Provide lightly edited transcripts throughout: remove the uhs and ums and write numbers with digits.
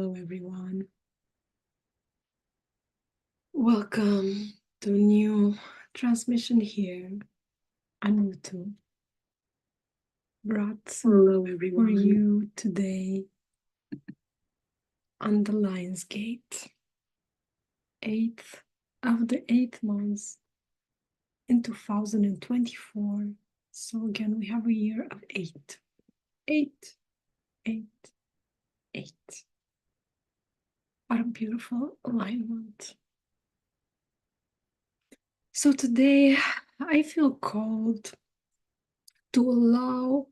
Hello, everyone. Welcome to a new transmission here on YouTube. Brought Hello, for everyone. you today on the Lion's Gate, 8th of the 8th month in 2024. So again, we have a year of 8. 8, 8, 8. What a beautiful alignment. So today I feel called to allow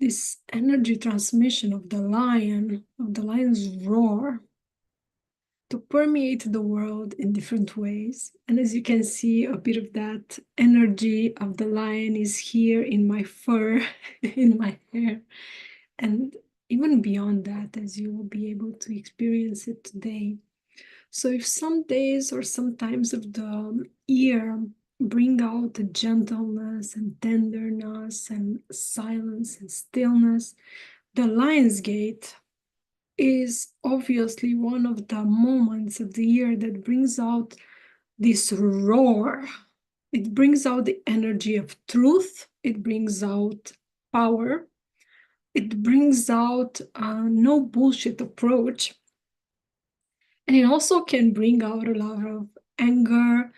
this energy transmission of the lion, of the lion's roar, to permeate the world in different ways. And as you can see, a bit of that energy of the lion is here in my fur, in my hair, and even beyond that, as you will be able to experience it today. So if some days or some times of the year bring out the gentleness and tenderness and silence and stillness, the Lion's Gate is obviously one of the moments of the year that brings out this roar. It brings out the energy of truth. It brings out power. It brings out a no bullshit approach. And it also can bring out a lot of anger,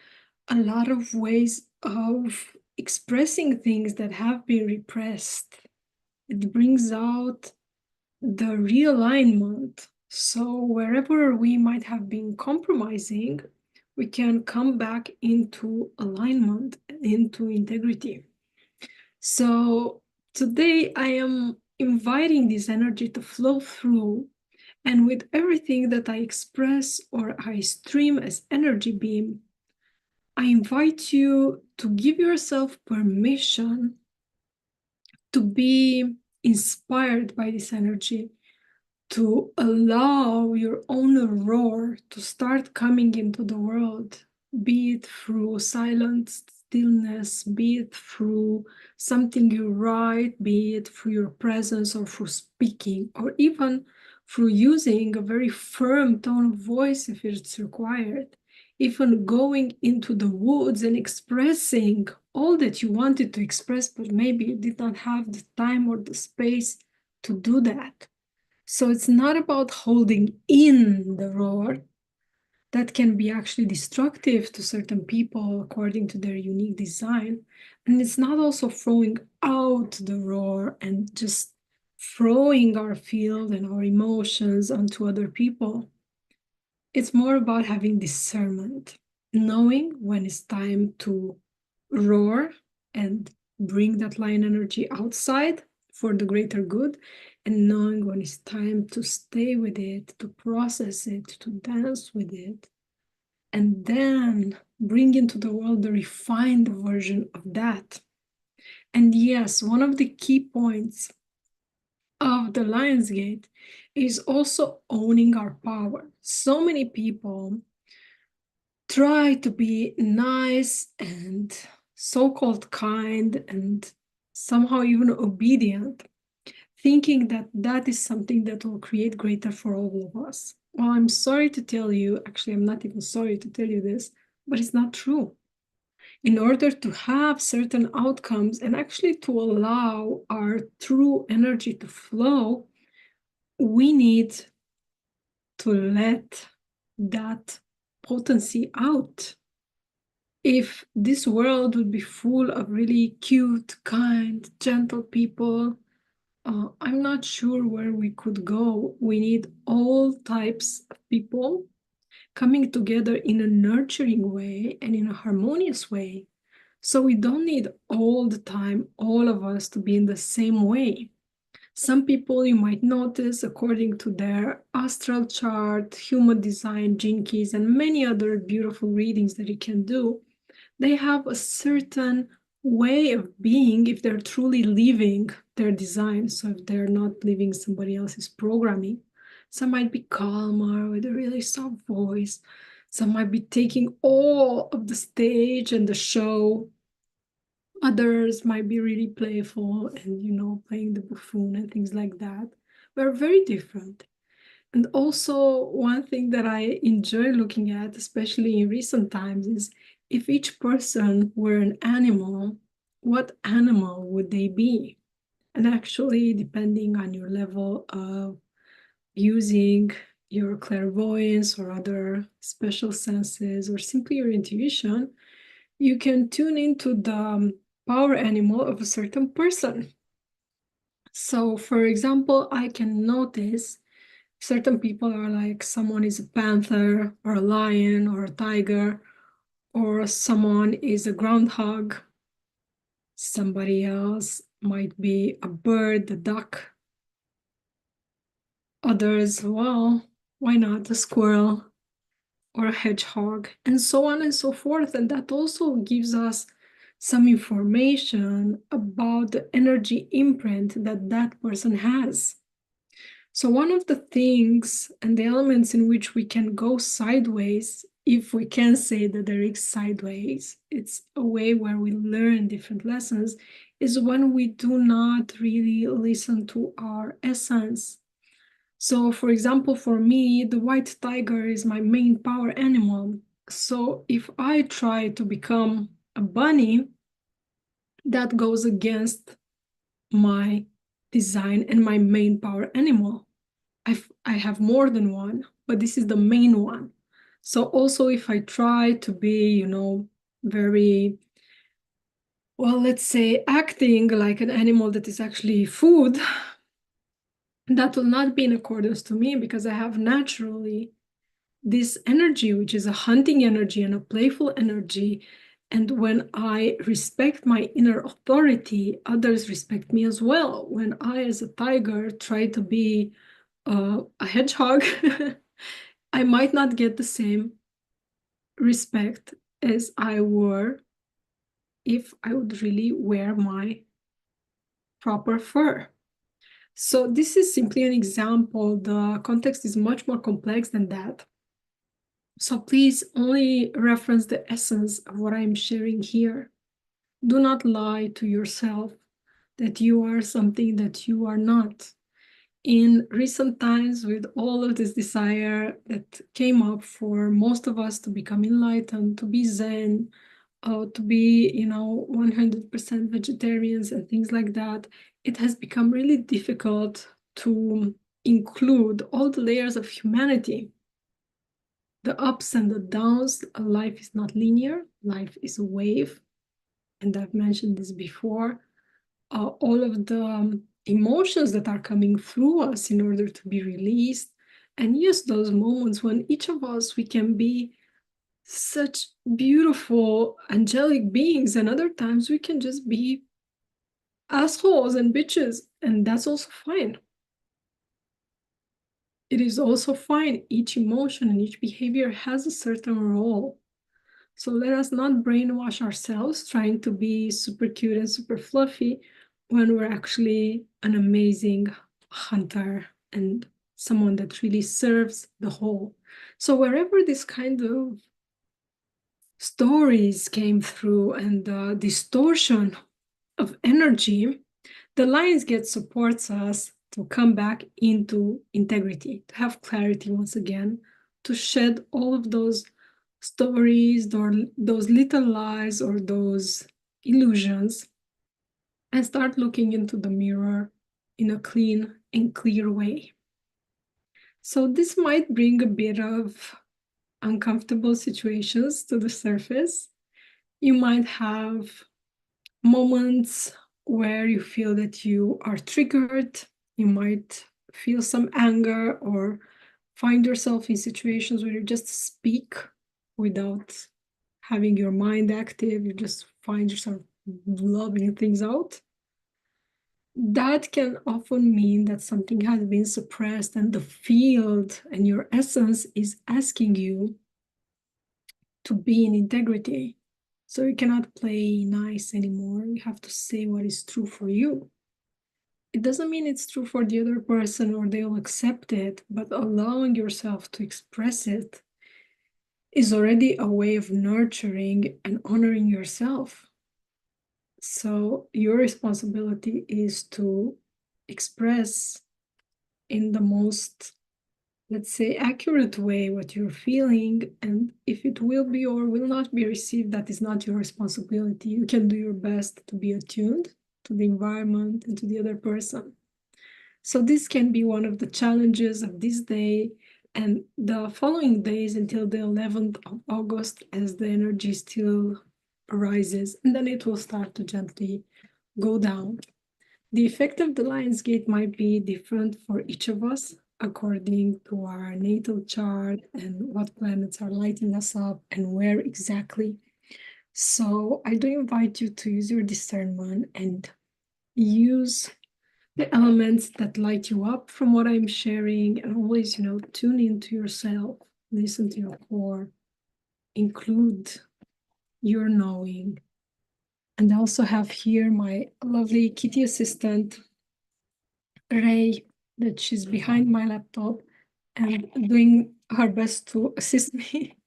a lot of ways of expressing things that have been repressed. It brings out the realignment. So wherever we might have been compromising, we can come back into alignment, into integrity. So today I am inviting this energy to flow through, and with everything that I express or I stream as energy beam, I invite you to give yourself permission to be inspired by this energy, to allow your own roar to start coming into the world, be it through silent stillness, be it through something you write, be it through your presence or through speaking, or even through using a very firm tone of voice if it's required, even going into the woods and expressing all that you wanted to express, but maybe you did not have the time or the space to do that. So it's not about holding in the roar. That can be actually destructive to certain people according to their unique design. And it's not also throwing out the roar and just throwing our field and our emotions onto other people. It's more about having discernment, knowing when it's time to roar and bring that lion energy outside for the greater good, and knowing when it's time to stay with it, to process it, to dance with it, and then bring into the world the refined version of that. And yes, one of the key points of the Lion's Gate is also owning our power. So many people try to be nice and so-called kind and somehow even obedient, thinking that that is something that will create greater for all of us. Well, I'm sorry to tell you, actually, I'm not even sorry to tell you this, but it's not true. In order to have certain outcomes and actually to allow our true energy to flow, we need to let that potency out. If this world would be full of really cute, kind, gentle people, I'm not sure where we could go. We need all types of people coming together in a nurturing way and in a harmonious way. So we don't need all the time, all of us to be in the same way. Some people you might notice, according to their astral chart, human design, gene keys, and many other beautiful readings that you can do, they have a certain way of being if they're truly living their design. So if they're not living somebody else's programming, some might be calmer with a really soft voice. Some might be taking all of the stage and the show. Others might be really playful and, playing the buffoon and things like that. We're very different. And also, one thing that I enjoy looking at, especially in recent times, is if each person were an animal, what animal would they be? And actually, depending on your level of using your clairvoyance or other special senses, or simply your intuition, you can tune into the power animal of a certain person. So, for example, I can notice certain people are like someone is a panther or a lion or a tiger, or someone is a groundhog. Somebody else might be a bird, a duck. Others, well, why not a squirrel or a hedgehog, and so on and so forth. And that also gives us some information about the energy imprint that that person has. So one of the things and the elements in which we can go sideways, if we can say that there is sideways, it's a way where we learn different lessons, is when we do not really listen to our essence. So for example, for me, the white tiger is my main power animal. So if I try to become a bunny, that goes against my design and my main power animal. I have more than one, but this is the main one. So also if I try to be, very, well, let's say acting like an animal that is actually food, that will not be in accordance to me, because I have naturally this energy, which is a hunting energy and a playful energy. And when I respect my inner authority, others respect me as well. When I, as a tiger, try to be a hedgehog, I might not get the same respect as I were if I would really wear my proper fur. So this is simply an example. The context is much more complex than that. So please only reference the essence of what I'm sharing here. Do not lie to yourself that you are something that you are not. In recent times, with all of this desire that came up for most of us to become enlightened, to be Zen, to be, 100% vegetarians and things like that, it has become really difficult to include all the layers of humanity, the ups and the downs. Life is not linear, life is a wave. And I've mentioned this before. All of the emotions that are coming through us in order to be released. And yes, those moments when each of us, we can be such beautiful angelic beings, and other times we can just be assholes and bitches, and that's also fine. It is also fine. Each emotion and each behavior has a certain role. So let us not brainwash ourselves trying to be super cute and super fluffy when we're actually an amazing hunter and someone that really serves the whole. So wherever this kind of stories came through and the distortion of energy, the Lionsgate supports us to come back into integrity, to have clarity once again, to shed all of those stories or those little lies or those illusions, and start looking into the mirror in a clean and clear way. So this might bring a bit of uncomfortable situations to the surface. You might have moments where you feel that you are triggered. You might feel some anger or find yourself in situations where you just speak without having your mind active. You just find yourself loving things out. That can often mean that something has been suppressed and the field and your essence is asking you to be in integrity. So you cannot play nice anymore. You have to say what is true for you. It doesn't mean it's true for the other person or they'll accept it, but allowing yourself to express it is already a way of nurturing and honoring yourself. So your responsibility is to express in the most let's say, accurate way what you're feeling. And if it will be or will not be received, that is not your responsibility. You can do your best to be attuned to the environment and to the other person. So this can be one of the challenges of this day and the following days until the 11th of August, as the energy still rises, and then it will start to gently go down. The effect of the Lion's Gate might be different for each of us according to our natal chart and what planets are lighting us up and where exactly. So I do invite you to use your discernment and use the elements that light you up from what I'm sharing, and always, tune into yourself, listen to your core, include your knowing. And I also have here my lovely kitty assistant, Ray, that she's behind my laptop and doing her best to assist me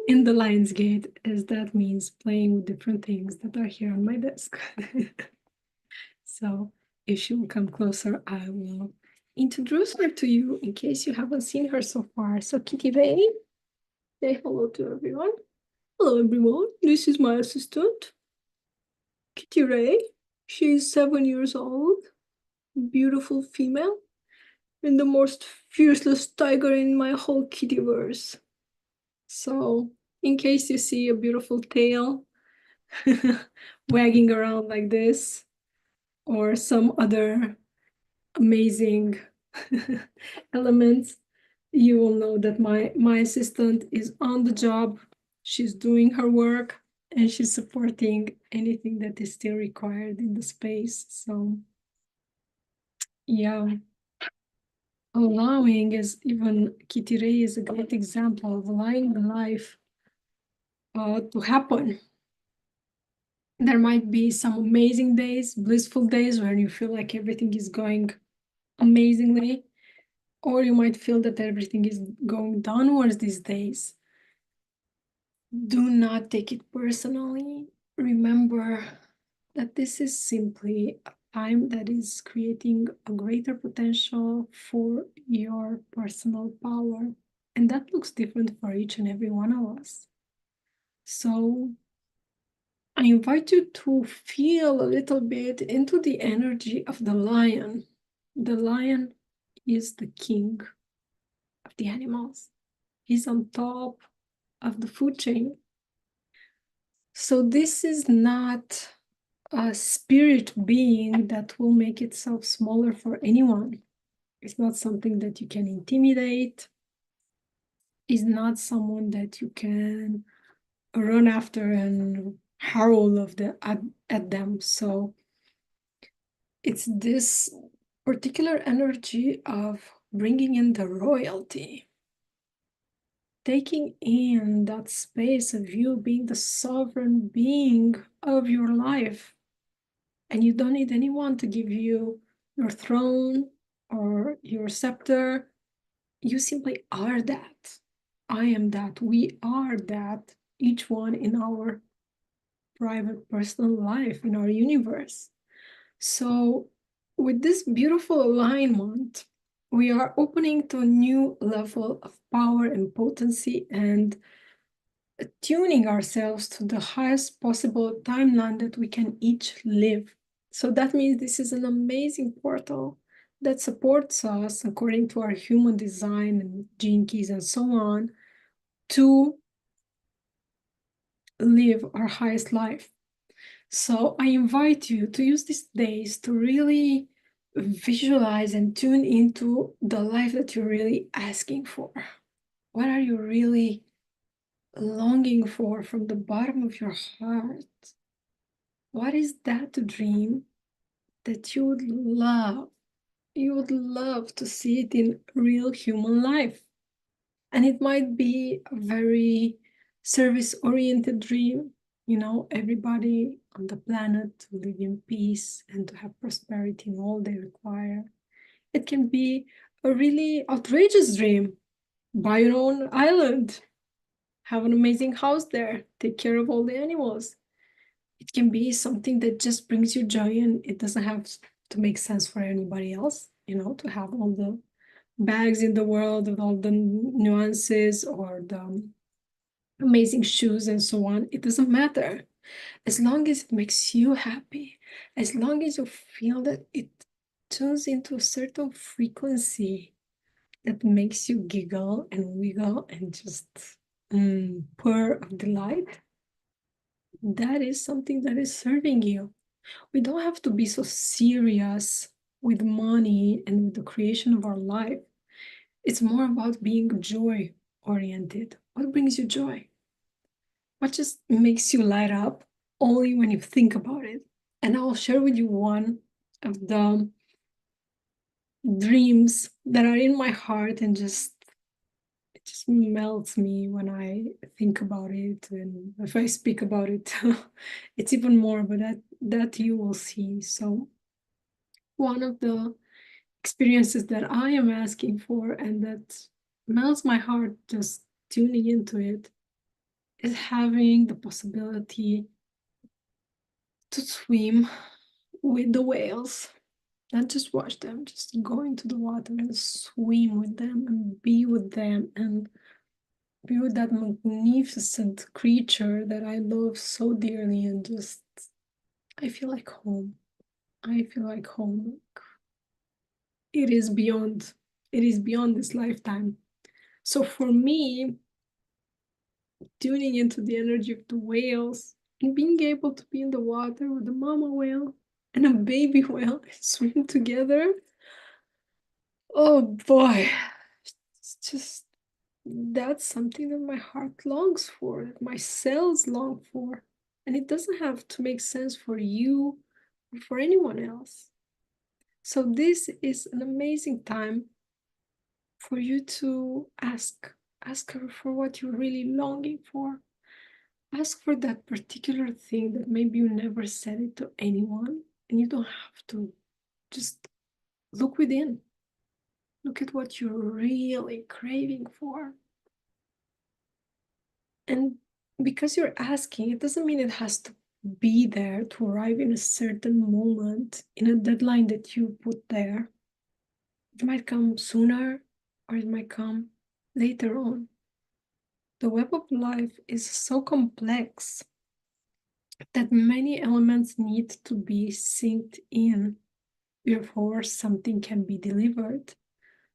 in the Lion's Gate, as that means playing with different things that are here on my desk. So if she will come closer, I will introduce her to you in case you haven't seen her so far. So Kitty Ray, say hello to everyone. Hello everyone, this is my assistant, Kitty Ray. She's 7 years old, beautiful female, and the most fiercest tiger in my whole kittyverse. So in case you see a beautiful tail wagging around like this, or some other amazing elements, you will know that my assistant is on the job. She's doing her work and she's supporting anything that is still required in the space. So yeah, allowing is, even Kitty Ray is a great example of allowing the life to happen. There might be some amazing days, blissful days, where you feel like everything is going amazingly, or you might feel that everything is going downwards these days. Do not take it personally. Remember that this is simply a time that is creating a greater potential for your personal power. And that looks different for each and every one of us. So I invite you to feel a little bit into the energy of the lion. The lion is the king of the animals. He's on top of the food chain. So this is not a spirit being that will make itself smaller for anyone. It's not something that you can intimidate. It's not someone that you can run after and howl at them. So it's this particular energy of bringing in the royalty, taking in that space of you being the sovereign being of your life. And you don't need anyone to give you your throne or your scepter. You simply are that. I am that. We are that. Each one in our private personal life, in our universe. So with this beautiful alignment, we are opening to a new level of power and potency and tuning ourselves to the highest possible timeline that we can each live. So that means this is an amazing portal that supports us according to our human design and gene keys and so on to live our highest life. So I invite you to use these days to really visualize and tune into the life that you're really asking for. What are you really longing for from the bottom of your heart? What is that dream that you would love? You would love to see it in real human life. And it might be a very service-oriented dream, everybody on the planet to live in peace and to have prosperity in all they require. It can be a really outrageous dream. Buy your own island, have an amazing house there, take care of all the animals. It can be something that just brings you joy and it doesn't have to make sense for anybody else, to have all the bags in the world with all the nuances or the amazing shoes and so on. It doesn't matter. As long as it makes you happy, as long as you feel that it tunes into a certain frequency that makes you giggle and wiggle and just purr of delight, that is something that is serving you. We don't have to be so serious with money and with the creation of our life. It's more about being joy oriented. What brings you joy? What just makes you light up only when you think about it? And I'll share with you one of the dreams that are in my heart and just it just melts me when I think about it, and if I speak about it, it's even more. But that you will see. So one of the experiences that I am asking for and that melts my heart just tuning into it is having the possibility to swim with the whales. Not just watch them, just go into the water and swim with them and be with them and be with that magnificent creature that I love so dearly, and just I feel like home. I feel like home. It is beyond, it is beyond this lifetime. So for me, tuning into the energy of the whales and being able to be in the water with a mama whale and a baby whale and swim together. Oh boy, it's just that's something that my heart longs for, that my cells long for. And it doesn't have to make sense for you or for anyone else. So this is an amazing time for you to ask her for what you're really longing for. Ask for that particular thing that maybe you never said it to anyone, and you don't have to. Just look within. Look at what you're really craving for. And because you're asking, it doesn't mean it has to be there to arrive in a certain moment, in a deadline that you put there. It might come sooner or it might come later on. The web of life is so complex that many elements need to be synced in before something can be delivered.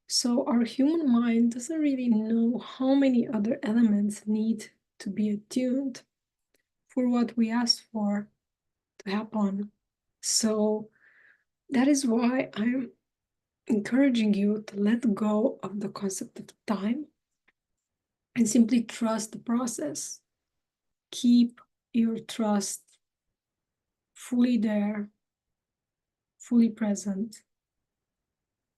So our human mind doesn't really know how many other elements need to be attuned for what we ask for to happen. So that is why I'm encouraging you to let go of the concept of time and simply trust the process. Keep your trust fully there, fully present,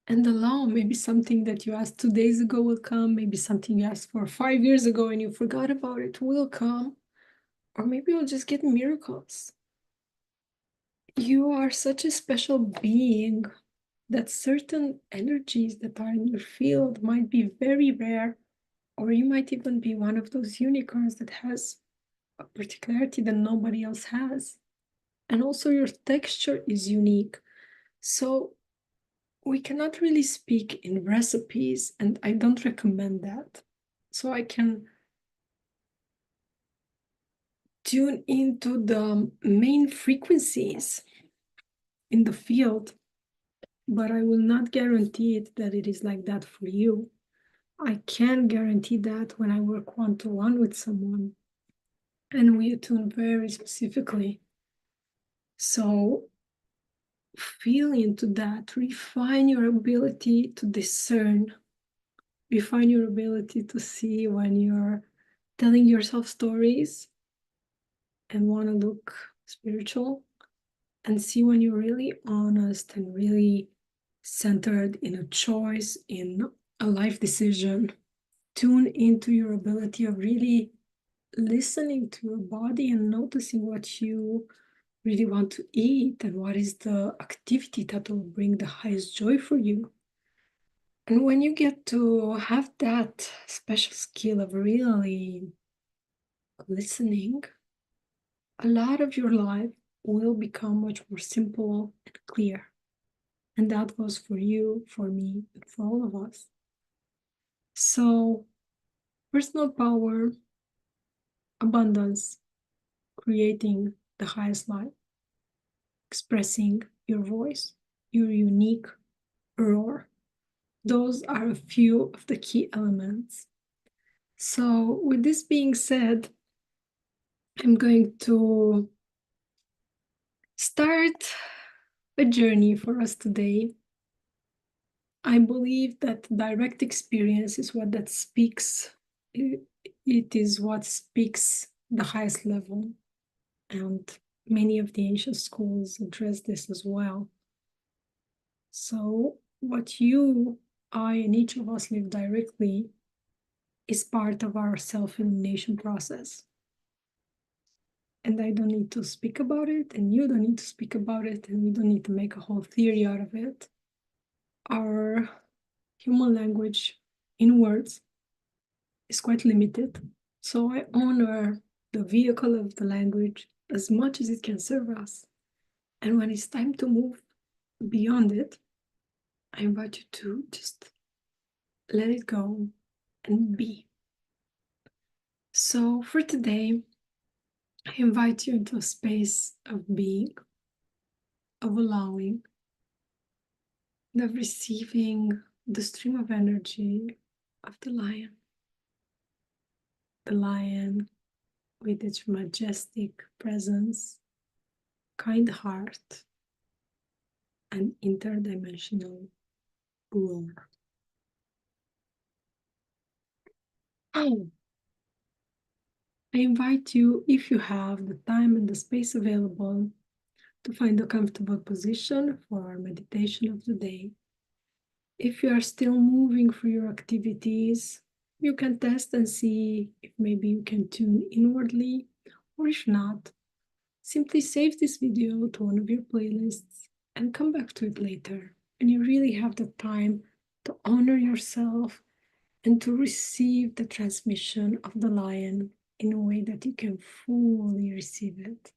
and allow maybe something that you asked 2 days ago will come, maybe something you asked for 5 years ago and you forgot about it will come, or maybe you'll just get miracles. You are such a special being that certain energies that are in your field might be very rare, or you might even be one of those unicorns that has a particularity that nobody else has. And also your texture is unique. So we cannot really speak in recipes, and I don't recommend that. So I can tune into the main frequencies in the field, but I will not guarantee it that it is like that for you. I can guarantee that when I work one-to-one with someone and we attune very specifically. So feel into that, refine your ability to discern, refine your ability to see when you're telling yourself stories and want to look spiritual, and see when you're really honest and really centered in a choice, in a life decision. Tune into your ability of really listening to your body and noticing what you really want to eat and what is the activity that will bring the highest joy for you. And when you get to have that special skill of really listening, a lot of your life will become much more simple and clear. And that goes for you, for me, and for all of us. So, personal power, abundance, creating the highest life, expressing your voice, your unique roar. Those are a few of the key elements. So, with this being said, I'm going to start a journey for us today. I believe that direct experience is what that speaks. It is what speaks the highest level. And many of the ancient schools address this as well. So, what you, I, and each of us live directly is part of our self illumination process. And I don't need to speak about it, and you don't need to speak about it, and we don't need to make a whole theory out of it. Our human language in words is quite limited. So I honor the vehicle of the language as much as it can serve us. And when it's time to move beyond it, I invite you to just let it go and be. So for today, I invite you into a space of being, of allowing, of receiving the stream of energy of the lion. The lion with its majestic presence, kind heart, and interdimensional roar. Oh, I invite you, if you have the time and the space available, to find a comfortable position for our meditation of the day. If you are still moving through your activities, you can test and see if maybe you can tune inwardly, or if not, simply save this video to one of your playlists and come back to it later. And you really have the time to honor yourself and to receive the transmission of the lion in a way that you can fully receive it.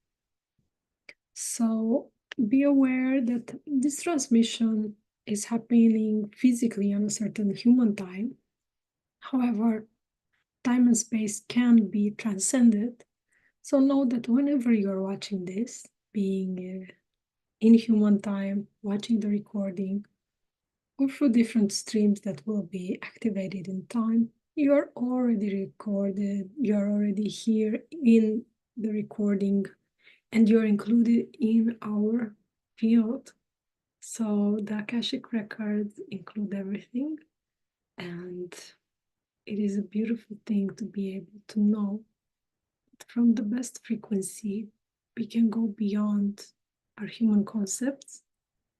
So be aware that this transmission is happening physically on a certain human time. However, time and space can be transcended. So know that whenever you're watching this, being in human time, watching the recording, or through different streams that will be activated in time, you're already recorded, you're already here in the recording, and you're included in our field. So the Akashic records include everything, and it is a beautiful thing to be able to know that from the best frequency, we can go beyond our human concepts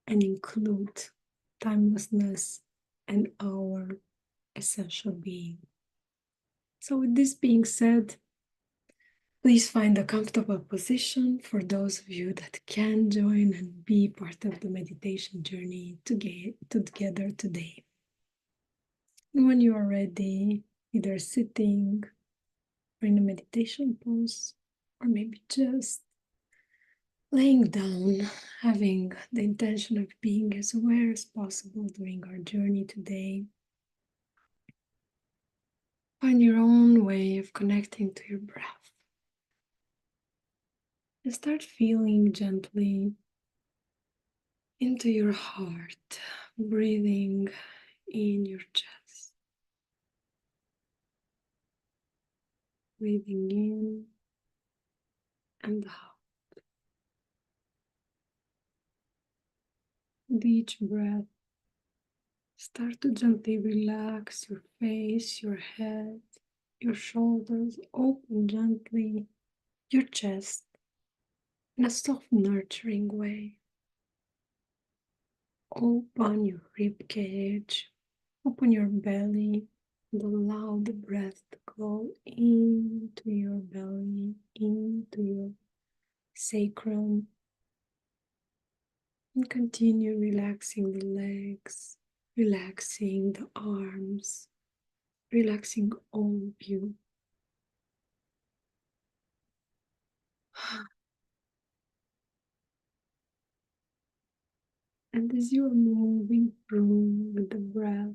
and include timelessness and our essential being. So, with this being said, please find a comfortable position for those of you that can join and be part of the meditation journey together today. And when you are ready, either sitting or in a meditation pose, or maybe just laying down, having the intention of being as aware as possible during our journey today. Find your own way of connecting to your breath. And start feeling gently into your heart, breathing in your chest. Breathing in and out. With each breath, start to gently relax your face, your head, your shoulders, open gently your chest in a soft, nurturing way. Open your rib cage, open your belly, and allow the breath to go into your belly, into your sacrum, and continue relaxing the legs, relaxing the arms, relaxing all of you. And as you are moving through with the breath,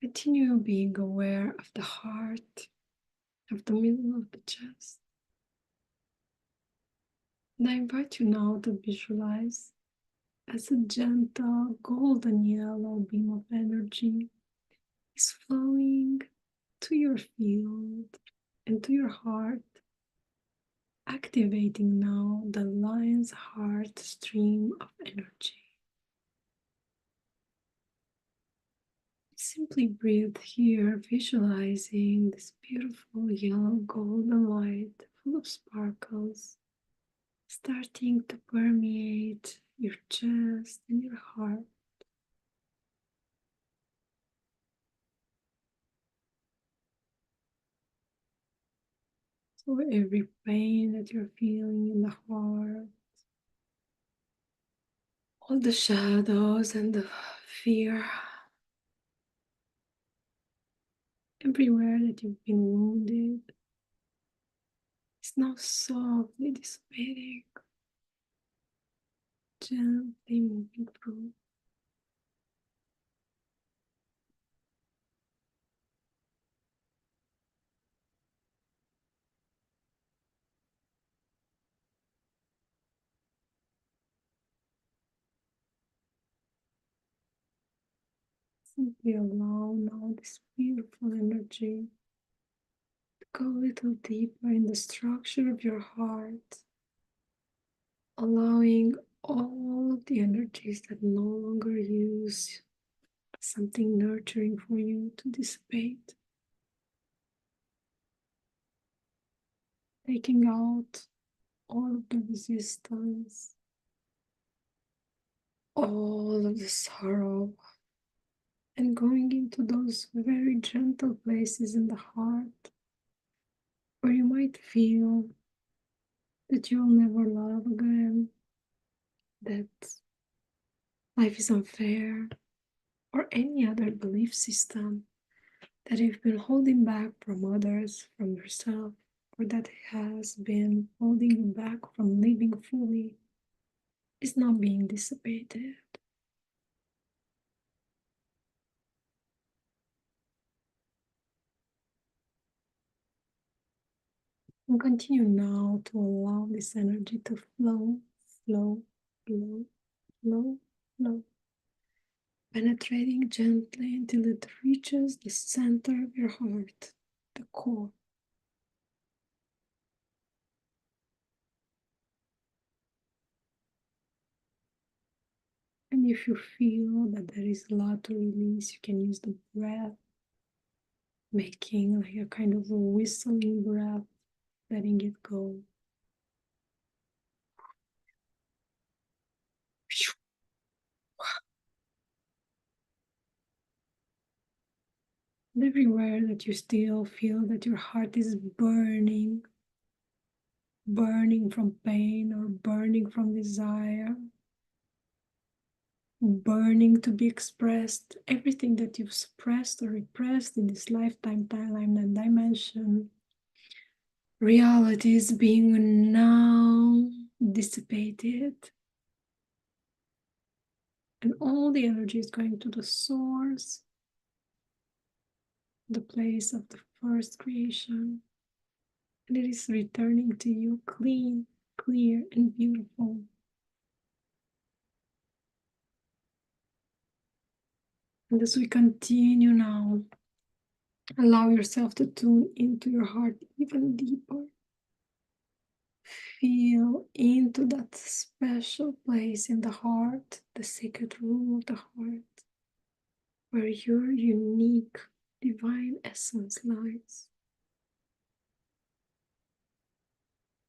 continue being aware of the heart, of the middle of the chest. And I invite you now to visualize as a gentle golden yellow beam of energy is flowing to your field and to your heart, activating now the lion's heart stream of energy. Simply breathe here, visualizing this beautiful yellow golden light full of sparkles, starting to permeate your chest and your heart. So every pain that you're feeling in the heart, all the shadows and the fear, everywhere that you've been wounded, is now softly dissipating, gently moving through. Simply allow now this beautiful energy to go a little deeper in the structure of your heart, allowing all the energies that no longer use something nurturing for you to dissipate, taking out all of the resistance, all of the sorrow, and going into those very gentle places in the heart where you might feel that you'll never love again, that life is unfair, or any other belief system that you've been holding back from others, from yourself, or that has been holding you back from living fully is not being dissipated. And continue now to allow this energy to flow, flow, flow, flow, flow, penetrating gently until it reaches the center of your heart, the core. And if you feel that there is a lot to release, you can use the breath, making like a kind of a whistling breath, letting it go. And everywhere that you still feel that your heart is burning, burning from pain or burning from desire, burning to be expressed, everything that you've suppressed or repressed in this lifetime, timeline, and dimension, reality is being now dissipated. And all the energy is going to the source, the place of the first creation. And it is returning to you clean, clear, and beautiful. And as we continue now, allow yourself to tune into your heart even deeper. Feel into that special place in the heart, the sacred room of the heart, where your unique divine essence lies.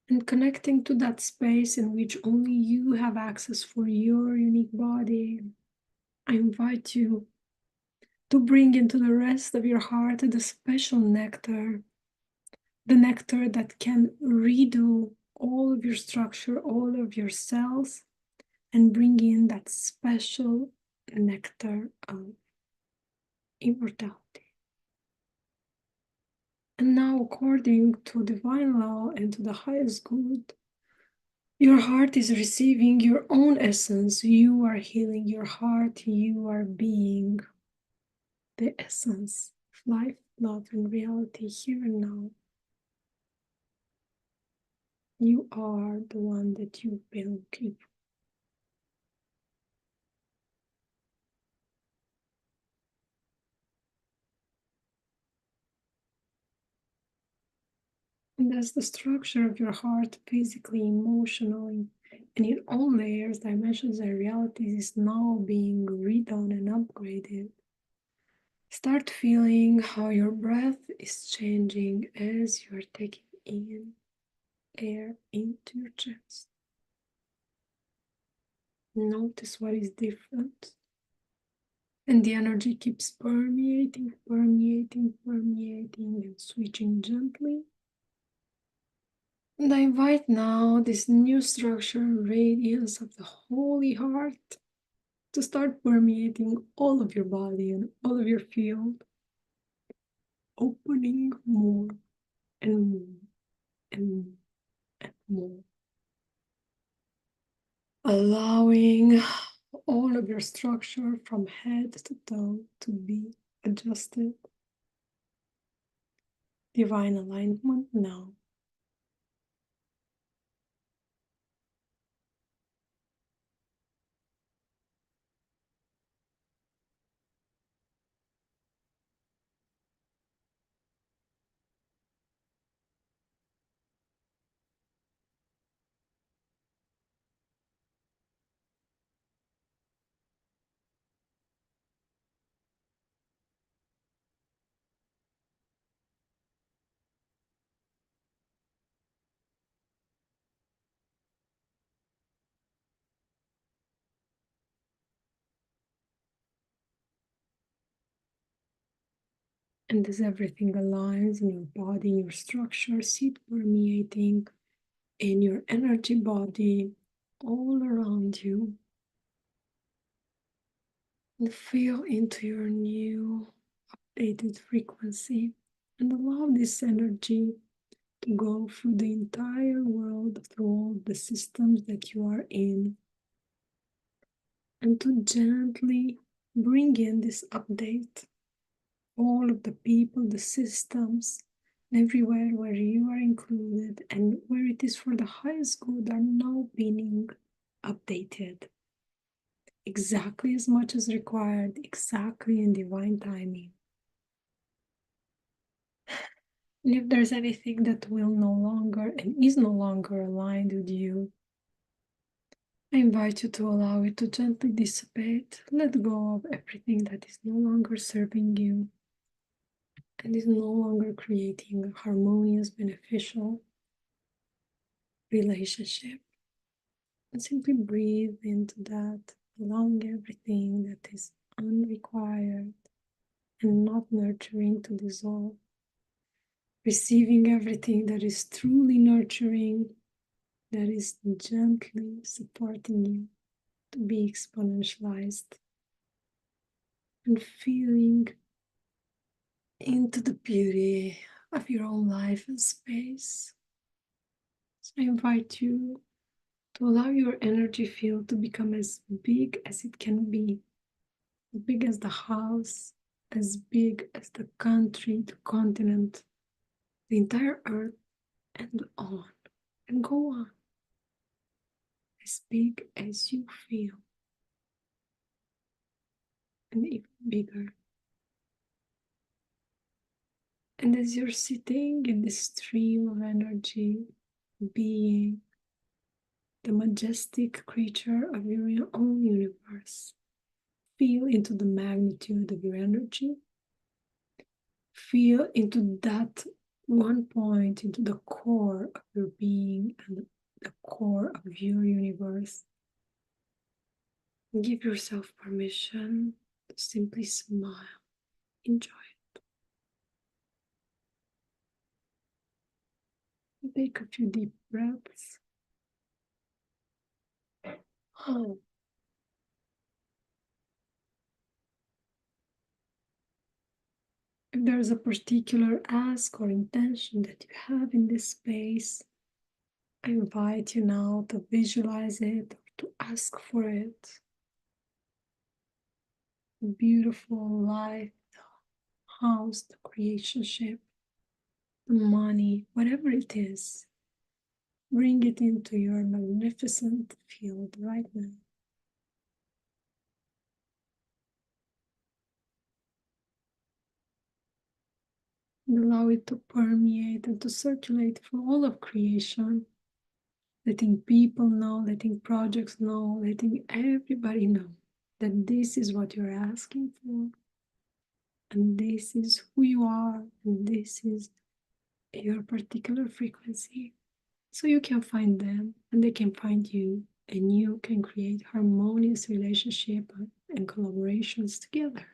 And connecting to that space in which only you have access for your unique body, I invite you to bring into the rest of your heart the special nectar, the nectar that can redo all of your structure, all of your cells, and bring in that special nectar of immortality. And now, according to divine law and to the highest good, Your heart is receiving your own essence. You are healing your heart. You are being the essence of life, love, and reality here and now. You are the one that you've been looking for. And that's the structure of your heart, physically, emotionally, and in all layers, dimensions, and realities is now being redone and upgraded. Start feeling how your breath is changing as you are taking in air into your chest. Notice what is different. And the energy keeps permeating, permeating, permeating, and switching gently. And I invite now this new structure and radiance of the Holy Heart to start permeating all of your body and all of your field, opening more and more and more and more. Allowing all of your structure from head to toe to be adjusted. Divine alignment now. And as everything aligns in your body, in your structure, see it permeating in your energy body all around you. And feel into your new updated frequency and allow this energy to go through the entire world, through all the systems that you are in, and to gently bring in this update. All of the people, the systems, everywhere where you are included and where it is for the highest good are now being updated exactly as much as required, exactly in divine timing. And if there's anything that will no longer and is no longer aligned with you, I invite you to allow it to gently dissipate. Let go of everything that is no longer serving you and is no longer creating a harmonious, beneficial relationship. And simply breathe into that, allowing everything that is unrequired and not nurturing to dissolve. Receiving everything that is truly nurturing, that is gently supporting you to be exponentialized, and feeling into the beauty of your own life and space. So I invite you to allow your energy field to become as big as it can be, as big as the house, as big as the country, the continent, the entire earth, and on, and go on, as big as you feel, and even bigger. And as you're sitting in this stream of energy, being the majestic creature of your own universe, feel into the magnitude of your energy. Feel into that one point, into the core of your being and the core of your universe. Give yourself permission to simply smile. Enjoy it. Take a few deep breaths. Oh. If there's a particular ask or intention that you have in this space, I invite you now to visualize it, to ask for it. The beautiful life, the house, the relationship, the money, whatever it is. Bring it into your magnificent field right now. And allow it to permeate and to circulate through all of creation. Letting people know, letting projects know, letting everybody know that this is what you're asking for. And this is who you are. And this is your particular frequency. So you can find them and they can find you. And you can create harmonious relationship and collaborations together.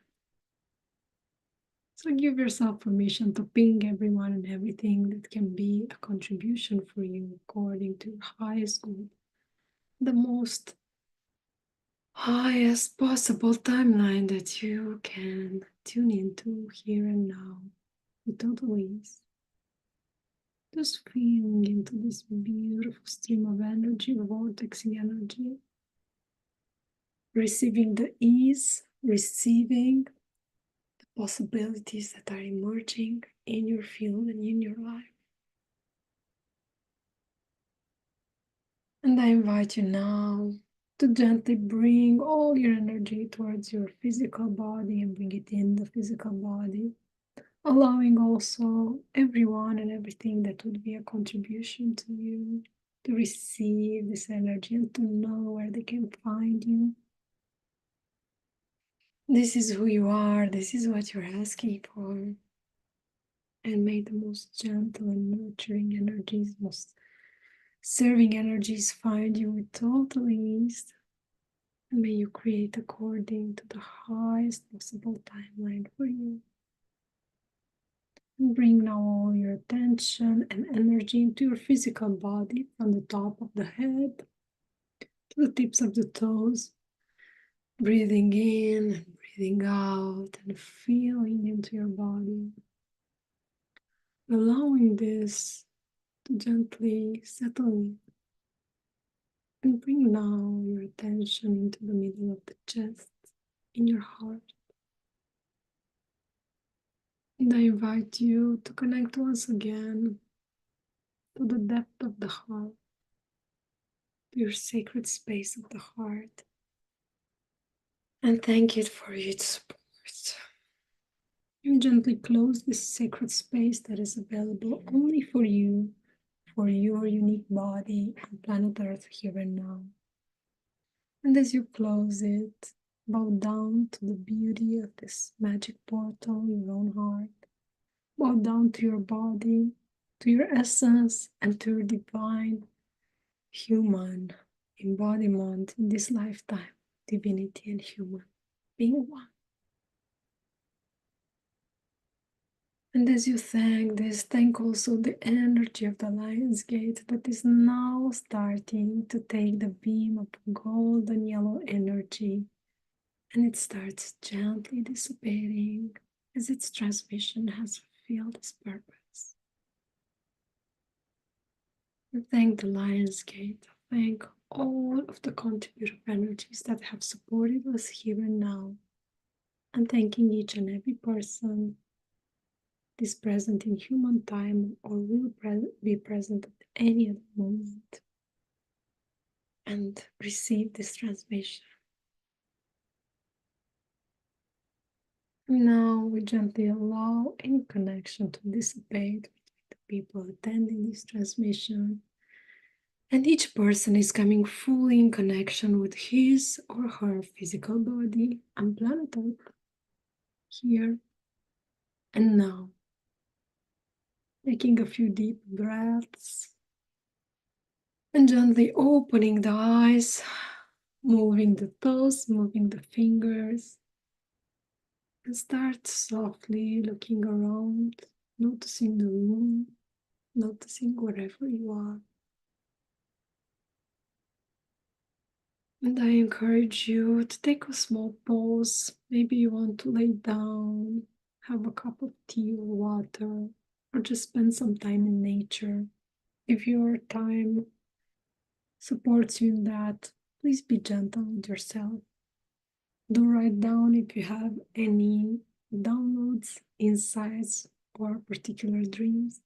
So give yourself permission to ping everyone and everything that can be a contribution for you according to your highest good, the most highest possible timeline that you can tune into here and now with total ease. Just feeling into this beautiful stream of energy, vortexing energy, receiving the ease, receiving possibilities that are emerging in your field and in your life. And I invite you now to gently bring all your energy towards your physical body and bring it in the physical body, allowing also everyone and everything that would be a contribution to you to receive this energy and to know where they can find you. This is who you are, this is what you're asking for. And may the most gentle and nurturing energies, most serving energies find you with total ease. And may you create according to the highest possible timeline for you. And bring now all your attention and energy into your physical body from the top of the head to the tips of the toes. Breathing in and breathing out and feeling into your body. Allowing this to gently settle in. And bring now your attention into the middle of the chest, in your heart. And I invite you to connect once again to the depth of the heart, to your sacred space of the heart. And thank it for its support. And gently close this sacred space that is available only for you, for your unique body on planet Earth here and now. And as you close it, bow down to the beauty of this magic portal, your own heart. Bow down to your body, to your essence, and to your divine human embodiment in this lifetime, divinity and human, being one. And as you thank this, thank also the energy of the Lion's Gate that is now starting to take the beam of golden yellow energy, and it starts gently dissipating as its transmission has fulfilled its purpose. And thank the Lion's Gate, thank all of the contributive energies that have supported us here and now, and thanking each and every person is present in human time or will be present at any other moment and receive this transmission. Now we gently allow any connection to dissipate between the people attending this transmission, and each person is coming fully in connection with his or her physical body and planet Earth here and now. Taking a few deep breaths and gently opening the eyes, moving the toes, moving the fingers, and start softly looking around, noticing the room, noticing wherever you are. And I encourage you to take a small pause. Maybe you want to lay down, have a cup of tea or water, or just spend some time in nature. If your time supports you in that, please be gentle with yourself. Do write down if you have any downloads, insights, or particular dreams,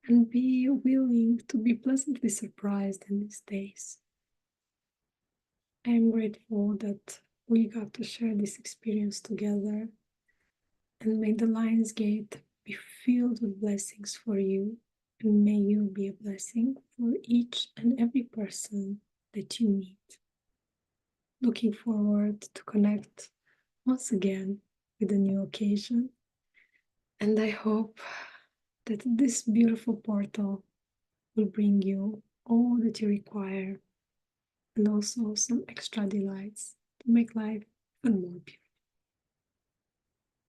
and be willing to be pleasantly surprised in these days. I am grateful that we got to share this experience together, and may the Lion's Gate be filled with blessings for you, and may you be a blessing for each and every person that you meet. Looking forward to connect once again with a new occasion, and I hope that this beautiful portal will bring you all that you require and also some extra delights to make life even more beautiful.